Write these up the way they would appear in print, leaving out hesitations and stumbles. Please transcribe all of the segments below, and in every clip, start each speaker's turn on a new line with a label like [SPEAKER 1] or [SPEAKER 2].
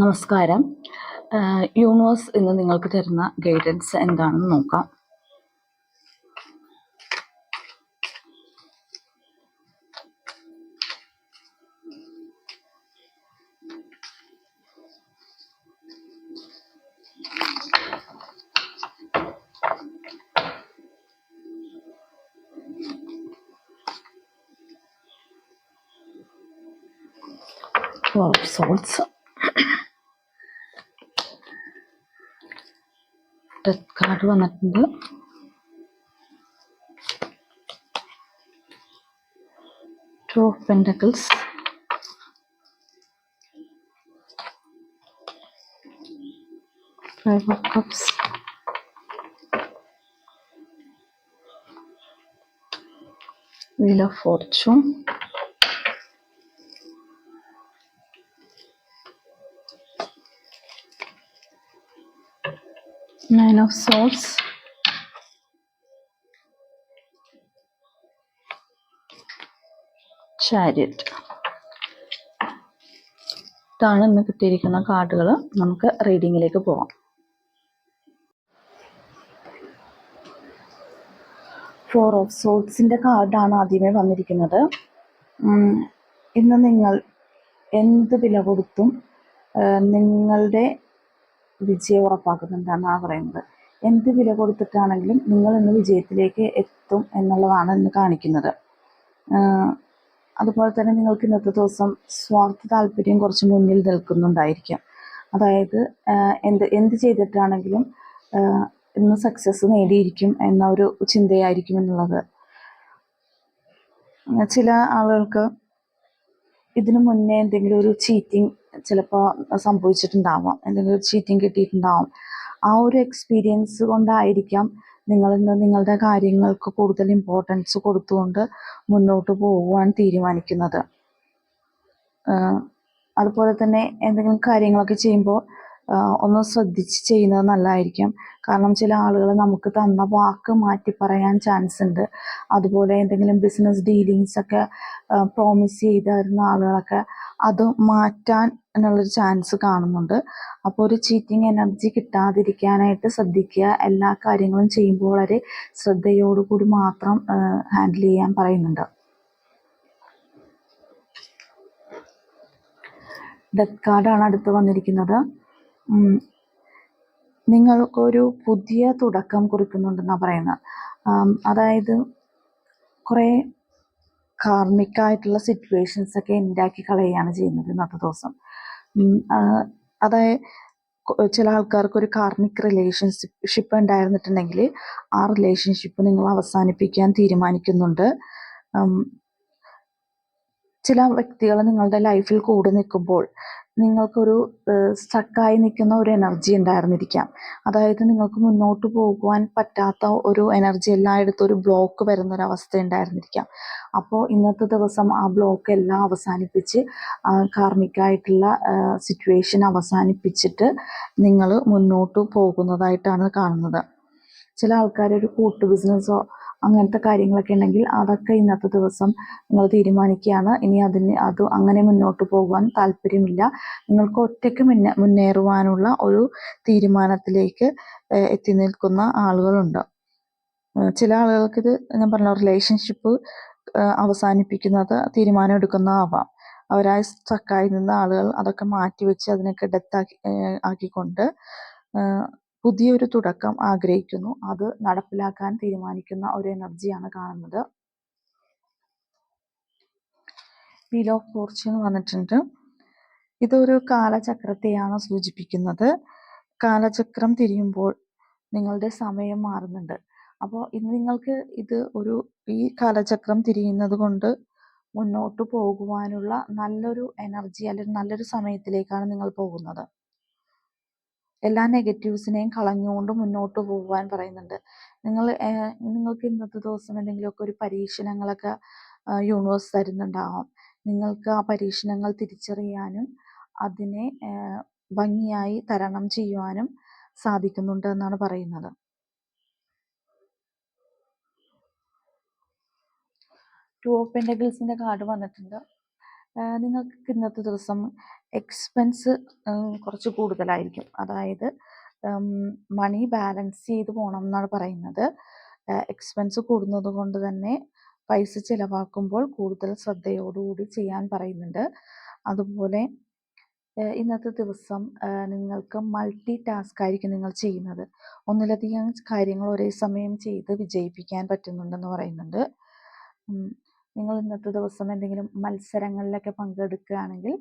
[SPEAKER 1] നമസ്കാരം. യൂണിവേഴ്സ് ഇന്ന് നിങ്ങൾക്ക് തരുന്ന ഗൈഡൻസ് എന്താണെന്ന് നോക്കാം. Four of Swords, death card വന്നിട്ടുണ്ട്. Two of pentacles, five of cups, wheel of fortune, nine of souls, chariot. ഇതാണ് ഇന്ന് കിട്ടിയിരിക്കുന്ന കാർഡുകൾ. നമുക്ക് റീഡിങ്ങിലേക്ക് പോവാം. ഫോർ ഓഫ് സോൾസിൻ്റെ കാർഡാണ് ആദ്യമേ വന്നിരിക്കുന്നത്. ഇന്ന് നിങ്ങൾ എന്ത് വില കൊടുത്തും നിങ്ങളുടെ വിജയം ഉറപ്പാക്കുന്നുണ്ടെന്നാണ് പറയുന്നത്. എന്ത് വില കൊടുത്തിട്ടാണെങ്കിലും നിങ്ങൾ ഇന്ന് വിജയത്തിലേക്ക് എത്തും എന്നുള്ളതാണ് ഇന്ന് കാണിക്കുന്നത്. അതുപോലെ തന്നെ നിങ്ങൾക്ക് ഇന്നത്തെ ദിവസം സ്വാർത്ഥ താല്പര്യം കുറച്ച് മുന്നിൽ നിൽക്കുന്നുണ്ടായിരിക്കാം. അതായത് എന്ത് ചെയ്തിട്ടാണെങ്കിലും ഇന്ന് സക്സസ് നേടിയിരിക്കും എന്ന ഒരു ചിന്തയായിരിക്കും എന്നുള്ളത്. ചില ആളുകൾക്ക് ഇതിനു മുന്നേ എന്തെങ്കിലും ഒരു ചീറ്റിംഗ് ചിലപ്പോൾ സംഭവിച്ചിട്ടുണ്ടാവാം, എന്തെങ്കിലും ഒരു ചീറ്റിംഗ് കിട്ടിയിട്ടുണ്ടാവാം. ആ ഒരു എക്സ്പീരിയൻസ് കൊണ്ടായിരിക്കാം നിങ്ങളിന്ന് നിങ്ങളുടെ കാര്യങ്ങൾക്ക് കൂടുതൽ ഇമ്പോർട്ടൻസ് കൊടുത്തുകൊണ്ട് മുന്നോട്ട് പോകുവാൻ തീരുമാനിക്കുന്നത്. അതുപോലെ തന്നെ എന്തെങ്കിലും കാര്യങ്ങളൊക്കെ ചെയ്യുമ്പോൾ ഒന്ന് ശ്രദ്ധിച്ച് ചെയ്യുന്നത് നല്ലതായിരിക്കും. കാരണം ചില ആളുകൾ നമുക്ക് തന്ന വാക്ക് മാറ്റി പറയാൻ ചാൻസ് ഉണ്ട്. അതുപോലെ എന്തെങ്കിലും ബിസിനസ് ഡീലിങ്സ് ഒക്കെ പ്രോമിസ് ചെയ്തിരുന്ന ആളുകളൊക്കെ അത് മാറ്റാൻ എന്നുള്ളൊരു ചാൻസ് കാണുന്നുണ്ട്. അപ്പോൾ ഒരു ചീറ്റിംഗ് എനർജി കിട്ടാതിരിക്കാനായിട്ട് ശ്രദ്ധിക്കുക. എല്ലാ കാര്യങ്ങളും ചെയ്യുമ്പോൾ വളരെ ശ്രദ്ധയോടുകൂടി മാത്രം ഹാൻഡിൽ ചെയ്യാൻ പറയുന്നുണ്ട്. ഡെത്ത് കാർഡാണ് അടുത്ത് വന്നിരിക്കുന്നത്. നിങ്ങൾക്കൊരു പുതിയ തുടക്കം കുറിക്കുന്നുണ്ടെന്നാണ് പറയുന്നത്. അതായത് കുറേ കാർമികമായിട്ടുള്ള സിറ്റുവേഷൻസ് ഒക്കെ ഉണ്ടാക്കി കളയുകയാണ് ചെയ്യുന്നത് ഇന്നത്തെ ദിവസം. അതായത് ചില ആൾക്കാർക്ക് ഒരു കാർമിക് റിലേഷൻഷിപ്പ് ഉണ്ടായിരുന്നിട്ടുണ്ടെങ്കിൽ ആ റിലേഷൻഷിപ്പ് നിങ്ങൾ അവസാനിപ്പിക്കാൻ തീരുമാനിക്കുന്നുണ്ട്. ചില വ്യക്തികൾ നിങ്ങളുടെ ലൈഫിൽ കൂടെ നിൽക്കുമ്പോൾ നിങ്ങൾക്കൊരു സ്റ്റക്കായി നിൽക്കുന്ന ഒരു എനർജി ഉണ്ടായിരുന്നിരിക്കാം. അതായത് നിങ്ങൾക്ക് മുന്നോട്ട് പോകുവാൻ പറ്റാത്ത ഒരു എനർജി, എല്ലായിടത്തും ഒരു ബ്ലോക്ക് വരുന്നൊരവസ്ഥ ഉണ്ടായിരുന്നിരിക്കാം. അപ്പോൾ ഇന്നത്തെ ദിവസം ആ ബ്ലോക്ക് എല്ലാം അവസാനിപ്പിച്ച് കാർമികമായിട്ടുള്ള സിറ്റുവേഷൻ അവസാനിപ്പിച്ചിട്ട് നിങ്ങൾ മുന്നോട്ട് പോകുന്നതായിട്ടാണ് കാണുന്നത്. ചില ആൾക്കാരൊരു കൂട്ടു ബിസിനസ്സോ അങ്ങനത്തെ കാര്യങ്ങളൊക്കെ ഉണ്ടെങ്കിൽ അതൊക്കെ ഇന്നത്തെ ദിവസം നിങ്ങൾ തീരുമാനിക്കുകയാണ്. ഇനി അത് അങ്ങനെ മുന്നോട്ട് പോകുവാൻ താല്പര്യമില്ല. നിങ്ങൾക്ക് ഒറ്റയ്ക്ക് മുന്നേറുവാനുള്ള ഒരു തീരുമാനത്തിലേക്ക് എത്തി നിൽക്കുന്ന ആളുകളുണ്ട്. ചില ആളുകൾക്ക് ഇത് ഞാൻ പറഞ്ഞ റിലേഷൻഷിപ്പ് അവസാനിപ്പിക്കുന്നത് തീരുമാനം എടുക്കുന്നതാവാം. അവരായി സ്റ്റക്കായി നിന്ന ആളുകൾ അതൊക്കെ മാറ്റിവെച്ച് അതിനൊക്കെ ആക്കിക്കൊണ്ട് പുതിയൊരു തുടക്കം ആഗ്രഹിക്കുന്നു. അത് നടപ്പിലാക്കാൻ തീരുമാനിക്കുന്ന ഒരു എനർജിയാണ് കാണുന്നത്. വീൽ ഓഫ് ഫോർച്യൂൺ വന്നിട്ടുണ്ട്. ഇതൊരു കാലചക്രത്തെയാണ് സൂചിപ്പിക്കുന്നത്. കാലചക്രം തിരിയുമ്പോൾ നിങ്ങളുടെ സമയം മാറുന്നുണ്ട്. അപ്പോൾ നിങ്ങൾക്ക് ഈ കാലചക്രം തിരിയുന്നത് കൊണ്ട് മുന്നോട്ട് പോകുവാനുള്ള നല്ലൊരു എനർജി അല്ലെങ്കിൽ നല്ലൊരു സമയത്തിലേക്കാണ് നിങ്ങൾ പോകുന്നത്. എല്ലാ നെഗറ്റീവ്സിനെയും കളഞ്ഞുകൊണ്ട് മുന്നോട്ട് പോകുവാൻ പറയുന്നുണ്ട്. നിങ്ങൾക്ക് ഇന്നത്തെ ദിവസം എന്തെങ്കിലുമൊക്കെ ഒരു പരീക്ഷണങ്ങളൊക്കെ യൂണിവേഴ്സ് തരുന്നുണ്ടാവാം. നിങ്ങൾക്ക് ആ പരീക്ഷണങ്ങൾ തിരിച്ചറിയാനും അതിനെ ഭംഗിയായി തരണം ചെയ്യുവാനും സാധിക്കുന്നുണ്ട് എന്നാണ് പറയുന്നത്. ടു ഓഫ് പെന്റക്കിൾസിൻ്റെ കാർഡ് വന്നിട്ടുണ്ട്. നിങ്ങൾക്ക് ഇന്നത്തെ ദിവസം എക്സ്പെൻസ് കുറച്ച് കൂടുതലായിരിക്കും. അതായത് മണി ബാലൻസ് ചെയ്ത് പോകണം എന്നാണ് പറയുന്നത്. എക്സ്പെൻസ് കൂടുന്നത് കൊണ്ട് തന്നെ പൈസ ചിലവാക്കുമ്പോൾ കൂടുതൽ ശ്രദ്ധയോടുകൂടി ചെയ്യാൻ പറയുന്നുണ്ട്. അതുപോലെ ഇന്നത്തെ ദിവസം നിങ്ങൾക്ക് മൾട്ടി ടാസ്ക് ആയിരിക്കും നിങ്ങൾ ചെയ്യുന്നത്. ഒന്നിലധികം കാര്യങ്ങൾ ഒരേ സമയം ചെയ്ത് വിജയിപ്പിക്കാൻ പറ്റുന്നുണ്ടെന്ന് പറയുന്നുണ്ട്. നിങ്ങൾ ഇന്നത്തെ ദിവസം എന്തെങ്കിലും മത്സരങ്ങളിലൊക്കെ പങ്കെടുക്കുകയാണെങ്കിൽ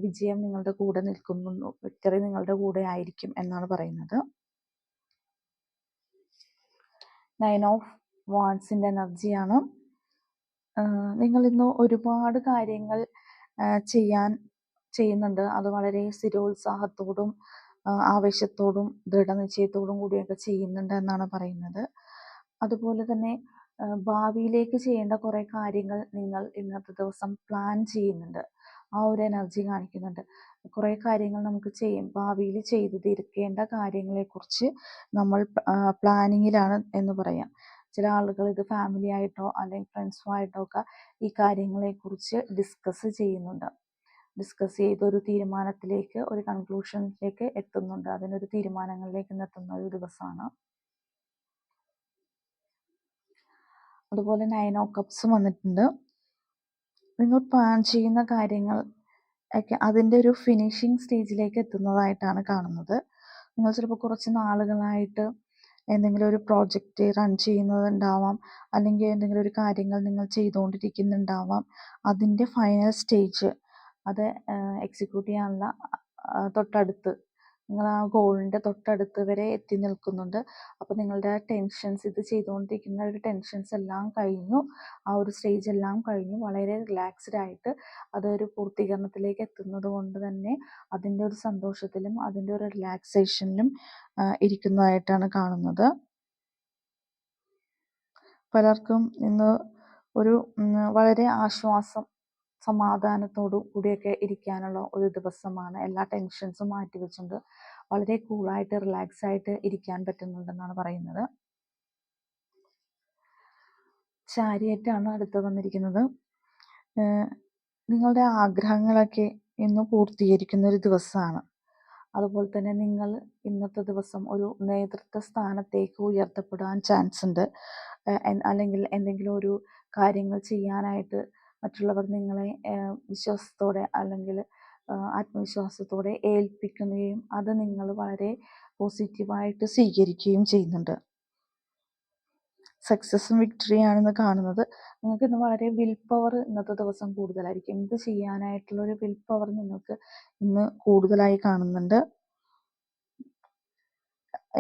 [SPEAKER 1] വിജയം നിങ്ങളുടെ കൂടെ നിൽക്കുന്നു, വിക്ടറി നിങ്ങളുടെ കൂടെ ആയിരിക്കും എന്നാണ് പറയുന്നത്. 9 ഓഫ് വാൺസിൻ്റെ എനർജിയാണ്. നിങ്ങൾ ഇന്ന് ഒരുപാട് കാര്യങ്ങൾ ചെയ്യുന്നുണ്ട്. അത് വളരെ സ്ഥിരോത്സാഹത്തോടും ആവേശത്തോടും ദൃഢനിശ്ചയത്തോടും കൂടിയൊക്കെ ചെയ്യുന്നുണ്ട് എന്നാണ് പറയുന്നത്. അതുപോലെ തന്നെ ഭാവിയിലേക്ക് ചെയ്യേണ്ട കുറേ കാര്യങ്ങൾ നിങ്ങൾ ഇന്നത്തെ ദിവസം പ്ലാൻ ചെയ്യുന്നുണ്ട്. ആ ഒരു എനർജി കാണിക്കുന്നുണ്ട്. കുറേ കാര്യങ്ങൾ നമുക്ക് ഭാവിയിൽ ചെയ്തു തീർക്കേണ്ട കാര്യങ്ങളെക്കുറിച്ച് നമ്മൾ പ്ലാനിങ്ങിലാണ് എന്ന് പറയാം. ചില ആളുകൾ ഇത് ഫാമിലി ആയിട്ടോ അല്ലെങ്കിൽ ഫ്രണ്ട്സുമായിട്ടോ ഒക്കെ ഈ കാര്യങ്ങളെക്കുറിച്ച് ഡിസ്കസ് ചെയ്യുന്നുണ്ട്. ഡിസ്കസ് ചെയ്ത് ഒരു തീരുമാനത്തിലേക്ക്, ഒരു കൺക്ലൂഷനിലേക്ക് എത്തുന്നുണ്ട്. അതിനൊരു തീരുമാനങ്ങളിലേക്ക് എത്തുന്ന ഒരു ദിവസമാണ്. അതുപോലെ 9 ഓഫ് കപ്സ് വന്നിട്ടുണ്ട്. നിങ്ങൾ പ്ലാൻ ചെയ്യുന്ന കാര്യങ്ങൾ ഒക്കെ അതിൻ്റെ ഒരു ഫിനിഷിങ് സ്റ്റേജിലേക്ക് എത്തുന്നതായിട്ടാണ് കാണുന്നത്. നിങ്ങൾ ചിലപ്പോൾ കുറച്ച് നാളുകളായിട്ട് എന്തെങ്കിലും ഒരു പ്രോജക്റ്റ് റൺ ചെയ്യുന്നതുണ്ടാവാം, അല്ലെങ്കിൽ എന്തെങ്കിലും ഒരു കാര്യങ്ങൾ നിങ്ങൾ ചെയ്തുകൊണ്ടിരിക്കുന്നുണ്ടാവാം. അതിൻ്റെ ഫൈനൽ സ്റ്റേജ് അത് എക്സിക്യൂട്ട് ചെയ്യാനുള്ള തൊട്ടടുത്ത്, നിങ്ങൾ ആ ഗോളിൻ്റെ തൊട്ടടുത്ത് വരെ എത്തി നിൽക്കുന്നുണ്ട്. അപ്പോൾ നിങ്ങളുടെ ടെൻഷൻസ്, ഇത് ചെയ്തുകൊണ്ടിരിക്കുന്ന ഒരു ടെൻഷൻസ് എല്ലാം കഴിഞ്ഞു, ആ ഒരു സ്റ്റേജ് എല്ലാം കഴിഞ്ഞു, വളരെ റിലാക്സ്ഡ് ആയിട്ട് അതൊരു പൂർത്തീകരണത്തിലേക്ക് എത്തുന്നത് കൊണ്ട് തന്നെ അതിൻ്റെ ഒരു സന്തോഷത്തിലും അതിൻ്റെ ഒരു റിലാക്സേഷനിലും ഇരിക്കുന്നതായിട്ടാണ് കാണുന്നത്. പലർക്കും ഇന്ന് ഒരു വളരെ ആശ്വാസം, സമാധാനത്തോടു കൂടിയൊക്കെ ഇരിക്കാനുള്ള ഒരു ദിവസമാണ്. എല്ലാ ടെൻഷൻസും മാറ്റി വെച്ചുകൊണ്ട് വളരെ കൂളായിട്ട് റിലാക്സ് ആയിട്ട് ഇരിക്കാൻ പറ്റുന്നുണ്ടെന്നാണ് പറയുന്നത്. ചാരിയറ്റാണ് അടുത്ത് വന്നിരിക്കുന്നത്. നിങ്ങളുടെ ആഗ്രഹങ്ങളൊക്കെ ഇന്ന് പൂർത്തീകരിക്കുന്ന ഒരു ദിവസമാണ്. അതുപോലെ തന്നെ നിങ്ങൾ ഇന്നത്തെ ദിവസം ഒരു നേതൃത്വ സ്ഥാനത്തേക്ക് ഉയർത്തപ്പെടാൻ ചാൻസ് ഉണ്ട്. അല്ലെങ്കിൽ എന്തെങ്കിലും ഒരു കാര്യങ്ങൾ ചെയ്യാനായിട്ട് മറ്റുള്ളവർ നിങ്ങളെ വിശ്വാസത്തോടെ അല്ലെങ്കിൽ ആത്മവിശ്വാസത്തോടെ ഏൽപ്പിക്കുകയും അത് നിങ്ങൾ വളരെ പോസിറ്റീവായിട്ട് സ്വീകരിക്കുകയും ചെയ്യുന്നുണ്ട്. സക്സസ്സും വിക്ടറിയാണെന്ന് കാണുന്നത്. നിങ്ങൾക്ക് ഇന്ന് വളരെ വിൽ പവർ ഇന്നത്തെ ദിവസം കൂടുതലായിരിക്കും. എന്ത് ചെയ്യാനായിട്ടുള്ളൊരു വിൽ പവർ നിങ്ങൾക്ക് ഇന്ന് കൂടുതലായി കാണുന്നുണ്ട്.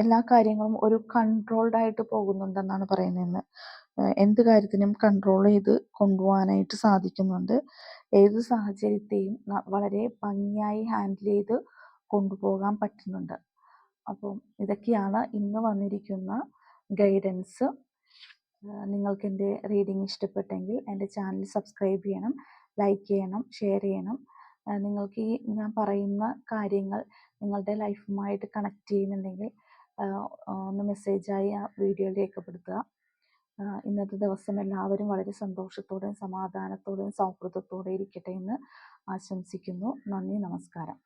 [SPEAKER 1] എല്ലാ കാര്യങ്ങളും ഒരു കൺട്രോൾഡ് ആയിട്ട് പോകുന്നുണ്ടെന്നാണ് പറയുന്നത്. എന്ത് കാര്യത്തിനും കൺട്രോൾ ചെയ്ത് കൊണ്ടുപോകാനായിട്ട് സാധിക്കുന്നുണ്ട്. ഏത് സാഹചര്യത്തെയും വളരെ ഭംഗിയായി ഹാൻഡിൽ ചെയ്ത് കൊണ്ടുപോകാൻ പറ്റുന്നുണ്ട്. അപ്പം ഇതൊക്കെയാണ് ഇന്ന് വന്നിരിക്കുന്ന ഗൈഡൻസ്. നിങ്ങൾക്ക് എൻ്റെ റീഡിങ് ഇഷ്ടപ്പെട്ടെങ്കിൽ എൻ്റെ ചാനൽ സബ്സ്ക്രൈബ് ചെയ്യണം, ലൈക്ക് ചെയ്യണം, ഷെയർ ചെയ്യണം. നിങ്ങൾക്ക് ഈ ഞാൻ പറയുന്ന കാര്യങ്ങൾ നിങ്ങളുടെ ലൈഫുമായിട്ട് കണക്ട് ചെയ്യുന്നുണ്ടെങ്കിൽ ഒന്ന് മെസ്സേജായി ആ വീഡിയോ രേഖപ്പെടുത്തുക. ഇന്നത്തെ ദിവസം എല്ലാവരും വളരെ സന്തോഷത്തോടെയും സമാധാനത്തോടെയും സൗഹൃദത്തോടെ ഇരിക്കട്ടെ എന്ന് ആശംസിക്കുന്നു. നന്ദി, നമസ്കാരം.